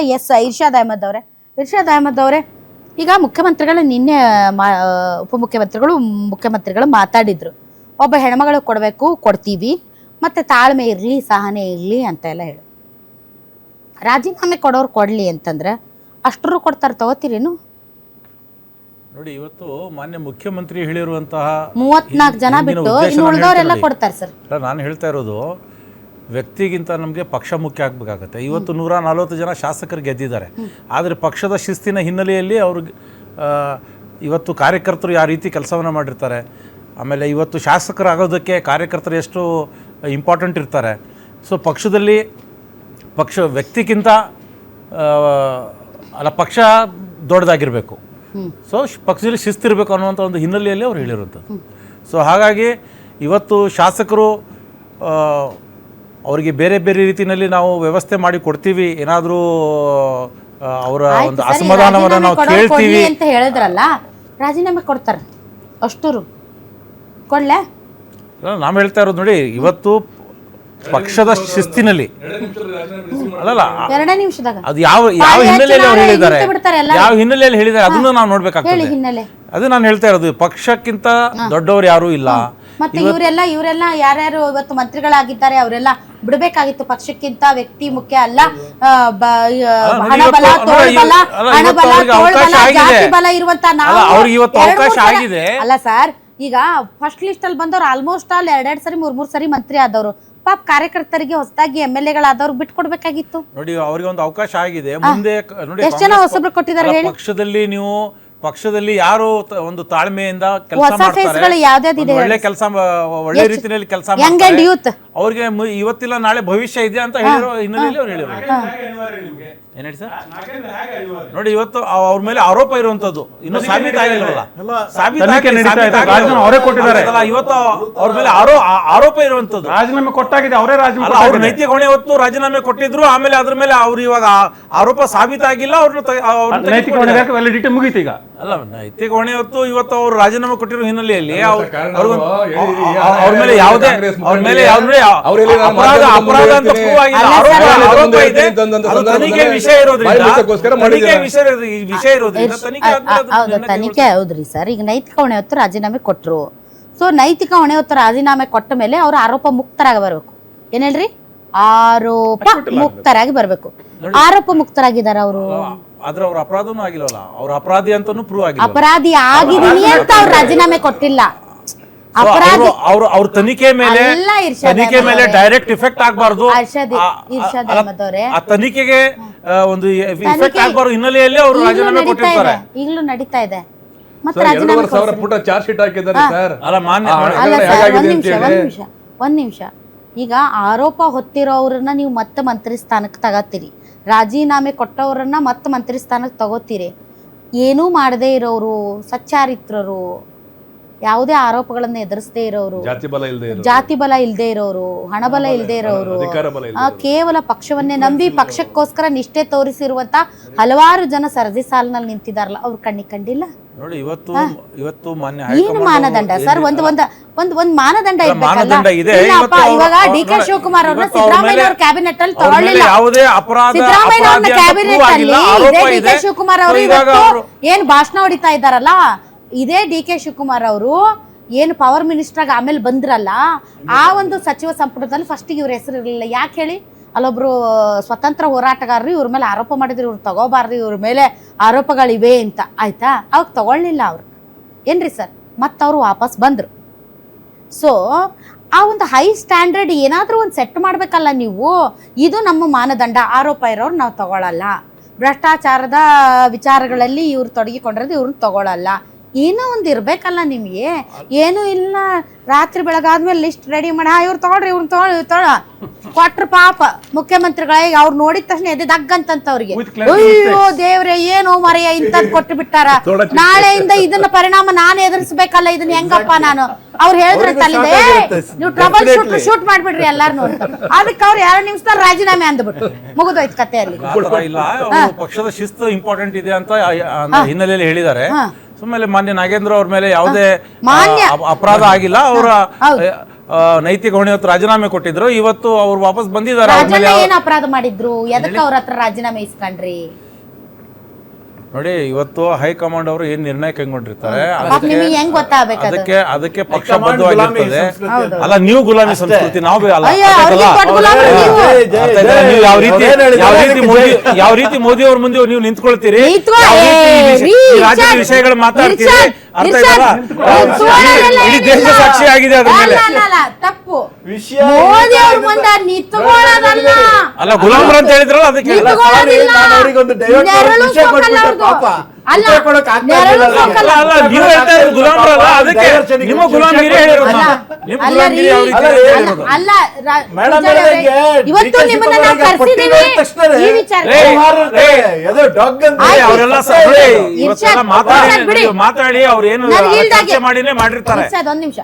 ಇರ್ಷಾದ್ ಅಹಮದ್ ಅವರೇ ಈಗ ಮುಖ್ಯಮಂತ್ರಿಗಳು ನಿನ್ನೆ ಮುಖ್ಯಮಂತ್ರಿಗಳು ಮಾತಾಡಿದ್ರು. ಒಬ್ಬ ಹೆಣ್ಮಗಳು ಕೊಡ್ತೀವಿ ಮತ್ತೆ ತಾಳ್ಮೆ ಇರಲಿ ಸಹನೆ ಇರಲಿ ಅಂತ ಎಲ್ಲ ಹೇಳಿ ರಾಜೀನಾಮೆ ಕೊಡೋರು ಕೊಡ್ಲಿ ಅಂತಂದ್ರೆ ಅಷ್ಟರು ಕೊಡ್ತಾರೆ, ತಗೋತೀರೇನು? ನೋಡಿ, ಇವತ್ತು ಮಾನ್ಯ ಮುಖ್ಯಮಂತ್ರಿ ಹೇಳಿರುವಂತಹ 34 ಜನ ಬಿಟ್ಟು ಇನ್ನು ಉಳಿದವರೆಲ್ಲ ಕೊಡ್ತಾರೆ ಸರ್. ನಾನು ಹೇಳ್ತಾ ಇರೋದು ವ್ಯಕ್ತಿಗಿಂತ ನಮಗೆ ಪಕ್ಷ ಮುಖ್ಯ ಆಗಬೇಕಾಗತ್ತೆ. ಇವತ್ತು 140 ಜನ ಶಾಸಕರು ಗೆದ್ದಿದ್ದಾರೆ, ಆದರೆ ಪಕ್ಷದ ಶಿಸ್ತಿನ ಹಿನ್ನೆಲೆಯಲ್ಲಿ ಅವ್ರಿಗೆ ಇವತ್ತು ಕಾರ್ಯಕರ್ತರು ಯಾವ ರೀತಿ ಕೆಲಸವನ್ನು ಮಾಡಿರ್ತಾರೆ, ಆಮೇಲೆ ಇವತ್ತು ಶಾಸಕರಾಗೋದಕ್ಕೆ ಕಾರ್ಯಕರ್ತರು ಎಷ್ಟು ಇಂಪಾರ್ಟೆಂಟ್ ಇರ್ತಾರೆ. ಸೊ ಪಕ್ಷ ವ್ಯಕ್ತಿಗಿಂತ ಪಕ್ಷ ದೊಡ್ಡದಾಗಿರಬೇಕು. ಸೊ ಪಕ್ಷದಲ್ಲಿ ಶಿಸ್ತಿರಬೇಕು ಅನ್ನುವಂಥ ಒಂದು ಹಿನ್ನೆಲೆಯಲ್ಲಿ ಅವ್ರು ಹೇಳಿರುವಂಥದ್ದು. ಸೊ ಹಾಗಾಗಿ ಇವತ್ತು ಶಾಸಕರು ಅವರಿಗೆ ಬೇರೆ ಬೇರೆ ರೀತಿಯಲ್ಲಿ ನಾವು ವ್ಯವಸ್ಥೆ ಮಾಡಿ ಕೊಡ್ತೀವಿ, ಏನಾದರೂ ಅವರ ಒಂದು ಅಸಮಾಧಾನವನ್ನು ನಾವು ಕೇಳ್ತೀವಿ ಅಂತ ಹೇಳಿದ್ರಲ್ಲ, ರಾಜೀನಾಮೆ ಕೊಡ್ತಾರೆ ಅಷ್ಟರು ಕೊಡ್ಲೆ. ನಾವು ಹೇಳ್ತಾ ಇರೋದು ನೋಡಿ, ಇವತ್ತು ಪಕ್ಷದ ಶಿಸ್ತಿನಲ್ಲಿ ಅಲ್ಲಲ್ಲ, ಅದು ಯಾವ ಹಿನ್ನೆಲೆಯಲ್ಲಿ ಅವ್ರು ಹೇಳಿದ್ದಾರೆ, ಯಾವ ಹಿನ್ನೆಲೆಯಲ್ಲಿ ಹೇಳಿದ್ದಾರೆ ಅದನ್ನು ನಾವು ನೋಡ್ಬೇಕಾಗ್ತದೆ. ಅದು ನಾನು ಹೇಳ್ತಾ ಇರೋದು, ಪಕ್ಷಕ್ಕಿಂತ ದೊಡ್ಡವರು ಯಾರೂ ಇಲ್ಲ. ಮತ್ತೆ ಇವರೆಲ್ಲ ಯಾರ್ಯಾರು ಇವತ್ತು ಮಂತ್ರಿಗಳಾಗಿದ್ದಾರೆ ಅವರೆಲ್ಲ ಬಿಡಬೇಕಾಗಿತ್ತು. ಪಕ್ಷಕ್ಕಿಂತ ವ್ಯಕ್ತಿ ಮುಖ್ಯ ಅಲ್ಲ, ಹಣಬಲ, ತೋಳ್ಬಲ, ಜಾತಿ ಬಲ ಇರುವಂತ ನಾವು ಅಲ್ಲ ಸರ್. ಈಗ ಫಸ್ಟ್ ಲಿಸ್ಟ್ ಅಲ್ಲಿ ಬಂದವ್ರು ಆಲ್ಮೋಸ್ಟ್ ಆಲ್ 2 ಸರಿ 3 ಸರಿ ಮಂತ್ರಿ ಆದವರು. ಪಾಪ ಕಾರ್ಯಕರ್ತರಿಗೆ ಹೊಸದಾಗಿ MLA ಬಿಟ್ಕೊಡ್ಬೇಕಾಗಿತ್ತು. ನೋಡಿ, ಅವರಿಗೆ ಒಂದು ಅವಕಾಶ ಆಗಿದೆ. ಮುಂದೆ ನೋಡಿ ಎಷ್ಟು ಜನ ಹೊಸಬ್ರು ಕೊಟ್ಟಿದ್ದಾರೆ ಹೇಳಿ. ಪಕ್ಷದಲ್ಲಿ ಯಾರು ಒಂದು ತಾಳ್ಮೆಯಿಂದ ಕೆಲಸ ಮಾಡ್ತಾರೆ, ಒಳ್ಳೆ ರೀತಿಯಲ್ಲಿ ಕೆಲಸ ಮಾಡ್ತಾರೆ, ಅವ್ರಿಗೆ ಇವತ್ತಿಲ್ಲ ನಾಳೆ ಭವಿಷ್ಯ ಇದೆ ಅಂತ ಹೇಳಿರೋ ಹಿನ್ನೆಲೆಯಲ್ಲಿ ಅವ್ರು ಹೇಳಿದ್ರು. ಏನ್ ಹೇಳಿ ಸರ್? ನೋಡಿ, ಇವತ್ತು ಅವ್ರ ಮೇಲೆ ಆರೋಪ ಇರುವಂತದ್ದು ಇನ್ನೂ ಸಾಬೀತಾಗಿಲ್ವಲ್ಲ, ಇವತ್ತು ಅವ್ರ ಮೇಲೆ ಆರೋಪ ಇರುವಂತದ್ದು. ರಾಜೀನಾಮೆ ಕೊಟ್ಟಾಗಿದೆ, ಅವರೇ ರಾಜೀನಾಮೆ, ಅವ್ರ ನೈತಿಕ ಹೊಣೆ ಹೊತ್ತು ರಾಜೀನಾಮೆ ಕೊಟ್ಟಿದ್ರು. ಆಮೇಲೆ ಅದ್ರ ಮೇಲೆ ಅವ್ರು ಇವಾಗ ಆರೋಪ ಸಾಬೀತಾಗಿಲ್ಲ, ಅವ್ರನ್ನ ನೈತಿಕ ಹೊಣೆ ವ್ಯಾಲಿಡಿಟಿ ಮುಗೀತು. ಈಗ ಅಲ್ಲ, ನೈತಿಕ ಹೊಣೆ ಹೊತ್ತು ಇವತ್ತು ಅವ್ರು ರಾಜೀನಾಮೆ ಕೊಟ್ಟಿರೋ ಹಿನ್ನೆಲೆಯಲ್ಲಿ ಅವ್ರ ಮೇಲೆ ಯಾವುದೇ ಅಪರಾಧ ಅಂತ ಪ್ರೂವ್ ಆಗಿಲ್ಲ, ಆರೋಪ ಇದೆ. ತನಿಖೆ ವಿಷಯ ತನಿಖೆ ಹೌದ್ರಿ ಸರ್. ಈಗ ನೈತಿಕ ಹೊಣೆ ಹೊತ್ತು ರಾಜೀನಾಮೆ ಕೊಟ್ರು. ಸೊ ನೈತಿಕ ಹೊಣೆ ಹೊತ್ತು ರಾಜೀನಾಮೆ ಕೊಟ್ಟ ಮೇಲೆ ಅವ್ರು ಆರೋಪ ಮುಕ್ತರಾಗಿ ಬರ್ಬೇಕು. ಏನ್ ಹೇಳ್ರಿ? ಆರೋಪ ಮುಕ್ತರಾಗಿ ಬರ್ಬೇಕು. ಆರೋಪ ಮುಕ್ತರಾಗಿದ್ದಾರೆ ಅವರು. ಆದ್ರೆ ಅವ್ರ ಅಪರಾಧನೂ ಆಗಿಲ್ಲವಲ್ಲ, ಅವ್ರ ಅಪರಾಧಿ ಅಂತಾನು ಪ್ರೂವ್ ಆಗಿಲ್ಲ. ಅಪರಾಧಿ ಆಗಿದೀನಿ ಅಂತ ಅವ್ರು ರಾಜೀನಾಮೆ ಕೊಟ್ಟಿಲ್ಲ. ಅವ್ರ ತನಿಖೆ ಮೇಲೆ ಡೈರೆಕ್ಟ್ ಇಫೆಕ್ಟ್ ಆಗಬಾರ್ದು, ಆ ತನಿಖೆಗೆ ಒಂದು ಇಫೆಕ್ಟ್ ಆಗಬಾರ್ದು ಹಿನ್ನೆಲೆಯಲ್ಲಿ ಅವರು ರಾಜೀನಾಮೆ ಕೊಟ್ಟಿರ್ತಾರೆ. ಈಗಲೂ ನಡೀತಾ ಇದೆ. ಒಂದ್ ನಿಮಿಷ. ಈಗ ಆರೋಪ ಹೊತ್ತಿರೋರನ್ನ ನೀವು ಮತ್ತೆ ಮಂತ್ರಿ ಸ್ಥಾನಕ್ಕೆ ತಗೋತೀರಿ, ರಾಜೀನಾಮೆ ಕೊಟ್ಟವ್ರನ್ನ ಮತ್ತೆ ಮಂತ್ರಿ ಸ್ಥಾನಕ್ಕೆ ತಗೋತೀರಿ. ಏನೂ ಮಾಡದೇ ಇರೋರು, ಸಚ್ಚಾರಿತ್ರರು, ಯಾವುದೇ ಆರೋಪಗಳನ್ನ ಎದುರಿಸದೇ ಇರೋರು, ಜಾತಿ ಬಲ ಇಲ್ಲದೆ ಇರೋರು, ಹಣಬಲ ಇಲ್ಲದೆ ಇರೋರು, ಕೇವಲ ಪಕ್ಷವನ್ನೇ ನಂಬಿ ಪಕ್ಷಕ್ಕೋಸ್ಕರ ನಿಷ್ಠೆ ತೋರಿಸಿರುವಂತ ಹಲವಾರು ಜನ ಸರದಿ ಸಾಲಿನಲ್ಲಿ ನಿಂತಿದಾರಲ್ಲ, ಅವ್ರು ಕಂಡಿಲ್ಲ. ನೋಡಿ, ಇವತ್ತು ಏನು ಮಾನದಂಡ ಸರ್? ಒಂದ್ ಮಾನದಂಡ ಇವಾಗ DK ಶಿವಕುಮಾರ್ ಅವ್ರನ್ನ ಸಿದ್ದರಾಮಯ್ಯ ಅವ್ರ ಕ್ಯಾಬಿನೆಟ್ ಅಲ್ಲಿ ತಗೊಳ್ಳಿಲ್ಲ. ಸಿದ್ದರಾಮಯ್ಯ ಅವ್ರನ್ನ ಕ್ಯಾಬಿನೆಟ್ ಅಲ್ಲಿ ಇದೇ DK ಶಿವಕುಮಾರ್ ಅವರು ಇವತ್ತು ಏನ್ ಭಾಷಣ ಹೊಡಿತಾ ಇದ್ದಾರಲ್ಲ, ಇದೇ DK ಶಿವಕುಮಾರ್ ಅವರು ಏನು ಪವರ್ ಮಿನಿಸ್ಟರ್ ಆಗಿ ಆಮೇಲೆ ಬಂದ್ರಲ್ಲ, ಆ ಒಂದು ಸಚಿವ ಸಂಪುಟದಲ್ಲಿ ಫಸ್ಟಿಗೆ ಇವ್ರ ಹೆಸರು ಇರಲಿಲ್ಲ. ಯಾಕೆ ಹೇಳಿ? ಅಲ್ಲೊಬ್ರು ಸ್ವತಂತ್ರ ಹೋರಾಟಗಾರರು ಇವ್ರ ಮೇಲೆ ಆರೋಪ ಮಾಡಿದ್ರು, ಇವ್ರು ತಗೋಬಾರ್ದು, ಇವ್ರ ಮೇಲೆ ಆರೋಪಗಳಿವೆ ಅಂತ. ಆಯ್ತಾ? ಅವಾಗ ತಗೊಳ್ಳಿಲ್ಲ ಅವ್ರು. ಏನ್ರಿ ಸರ್? ಮತ್ತೆ ಅವರು ವಾಪಸ್ ಬಂದ್ರು. ಸೊ ಆ ಒಂದು ಹೈ ಸ್ಟ್ಯಾಂಡರ್ಡ್ ಏನಾದ್ರೂ ಒಂದು ಸೆಟ್ ಮಾಡ್ಬೇಕಲ್ಲ ನೀವು. ಇದು ನಮ್ಮ ಮಾನದಂಡ. ಆರೋಪ ಇರೋರು ನಾವು ತಗೊಳ್ಳಲ್ಲ, ಭ್ರಷ್ಟಾಚಾರದ ವಿಚಾರಗಳಲ್ಲಿ ಇವ್ರು ತೊಡಗಿಕೊಂಡಿರೋದು ಇವ್ರನ್ನ ತಗೊಳ್ಳಲ್ಲ. ಏನೋ ಒಂದು ಇರ್ಬೇಕಲ್ಲ ನಿಮ್ಗೆ. ಏನು ಇಲ್ಲ, ರಾತ್ರಿ ಬೆಳಗಾದ್ಮೇಲೆ ಲಿಸ್ಟ್ ರೆಡಿ ಮಾಡಿ ಇವ್ರು ತಗೊಳ್ರಿ, ಕೊಟ್ರ ಪಾಪ ಮುಖ್ಯಮಂತ್ರಿಗಳಿಗೆ ಅವ್ರು ನೋಡಿದ ತಕ್ಷಣ ಎದೆ ದಗ್ಗಂತವ್ರಿಗೆ, ಅಯ್ಯೋ ದೇವ್ರೆ ಏನೋ ಮರೆಯ ಇಂಥದ್ದು ಕೊಟ್ಟು ಬಿಟ್ಟಾರ, ನಾಳೆಯಿಂದ ಇದನ್ನ ಪರಿಣಾಮ ನಾನು ಎದುರಿಸ್ಬೇಕಲ್ಲ, ಇದನ್ನ ಹೆಂಗಪ್ಪ ನಾನು. ಅವ್ರು ಹೇಳಿದ್ರಂತ ಅಲ್ಲಿಂದ ನೀವು ಟ್ರಬಲ್ ಶೂಟ್ ಮಾಡ್ಬಿಡ್ರಿ ಎಲ್ಲಾರು ಅಂತ. ಅದಕ್ಕೆ ಅವ್ರು 2 ನಿಮಿಷದಲ್ಲಿ ರಾಜೀನಾಮೆ ಅಂದ್ಬಿಟ್ರು, ಮುಗಿದೋಯ್ತು ಕಥೆಯಲ್ಲಿ. ಪಕ್ಷದ ಶಿಸ್ತು ಇಂಪಾರ್ಟೆಂಟ್ ಇದೆ ಅಂತ ಹಿನ್ನೆಲೆಯಲ್ಲಿ ಹೇಳಿದ್ದಾರೆ. ಸುಮ್ಮನೆ ಮಾನ್ಯ ನಾಗೇಂದ್ರ ಅವ್ರ ಮೇಲೆ ಯಾವುದೇ ಅಪರಾಧ ಆಗಿಲ್ಲ. ಅವರ ನೈತಿಕ ಹೊಣೆ ಹೊತ್ತು ರಾಜೀನಾಮೆ ಕೊಟ್ಟಿದ್ರು, ಇವತ್ತು ಅವ್ರು ವಾಪಸ್ ಬಂದಿದ್ದಾರೆ. ಅವ್ರ ಮೇಲೆ ರಾಜಣ್ಣ ಏನ್ ಅಪರಾಧ ಮಾಡಿದ್ರು, ಎದಕ್ಕೆ ಅವ್ರ ಹತ್ರ ರಾಜೀನಾಮೆ ಇಸ್ಕೊಂಡ್ರಿ? ನೋಡಿ, ಇವತ್ತು ಹೈಕಮಾಂಡ್ ಅವರು ಏನ್ ನಿರ್ಣಯ ಕೈಗೊಂಡಿರ್ತಾರೆ ನಿಮಗೆ ಹೆಂಗ್ ಗೊತ್ತಾಗಬೇಕು? ಅದಕ್ಕೆ ಪಕ್ಷಬದ್ಧವಾಗಿರ್ತದೆ. ಅಲ್ಲ, ನೀವು ಗುಲಾಮಿ ಸಂಸ್ಕೃತಿ, ನಾವು ಅಲ್ಲ. ಅಯ್ಯೋ, ಅವ್ರಿಗೆ ಕೊಟ್ಟು ಗುಲಾಮರು ನೀವು. ನೀವು ಯಾವ ರೀತಿ ಮೋದಿ ಅವ್ರ ಮುಂದೆ ನೀವು ನಿಂತ್ಕೊಳ್ತೀರಿ, ಯಾವ ರೀತಿ ಈ ರಾಜ್ಯದ ವಿಷಯಗಳು ಮಾತಾಡ್ತೀರಿ, ಅರ್ಥ ಆಯ್ತಲ್ಲ? ಇಡೀ ದೇಶ ಸಾಕ್ಷಿ ಆಗಿದೆ ಅದ್ರ ಮೇಲೆ. ತಪ್ಪು, ಮೋದಿ ಅವ್ರ ಮುಂದೆ ನಿಂತ್ಕೊಳ್ಳೋದಲ್ಲ. ಅಲ್ಲ, ಗುಲಾಮರು ಅಂತ ಹೇಳಿದ್ರಲ್ಲ, ಅದಕ್ಕೆ ನಿಂತ್ಕೊಳ್ಳೋದಿಲ್ಲ. ನೆರಳು ಸೋಕಲ್ಲ ಅವ್ರ್ದು. ಅಲ್ಲ, ನೆರಳು ಸೋಕಲ್ಲ. ಅಲ್ಲ, ನೀವು ಹೇಳ್ತಾ ಇರೋದು ಗುಲಾಮರಲ್ಲ, ಅದಕ್ಕೆ ನಿಮ್ಮ ಗುಲಾಮಗಿರಿ ಹೇಳಿರೋದು. ನಿಮ್ಮ ಗುಲಾಮಗಿರಿ ಯಾವ ರೀತಿ ಹೇಳಿರೋದು? ಅಲ್ಲ, ಇವತ್ತು ನಿಮ್ಮನ್ನ ನಾವು ಕರ್ಸಿದೀವಿ ಈ ವಿಚಾರ. ಅವರೆಲ್ಲ ಮಾತಾಡಿ ಅವ್ರು ಏನು ಚರ್ಚೆ ಮಾಡಿನೇ ಮಾಡಿರ್ತಾರೆ. ಒಂದ್ ನಿಮಿಷ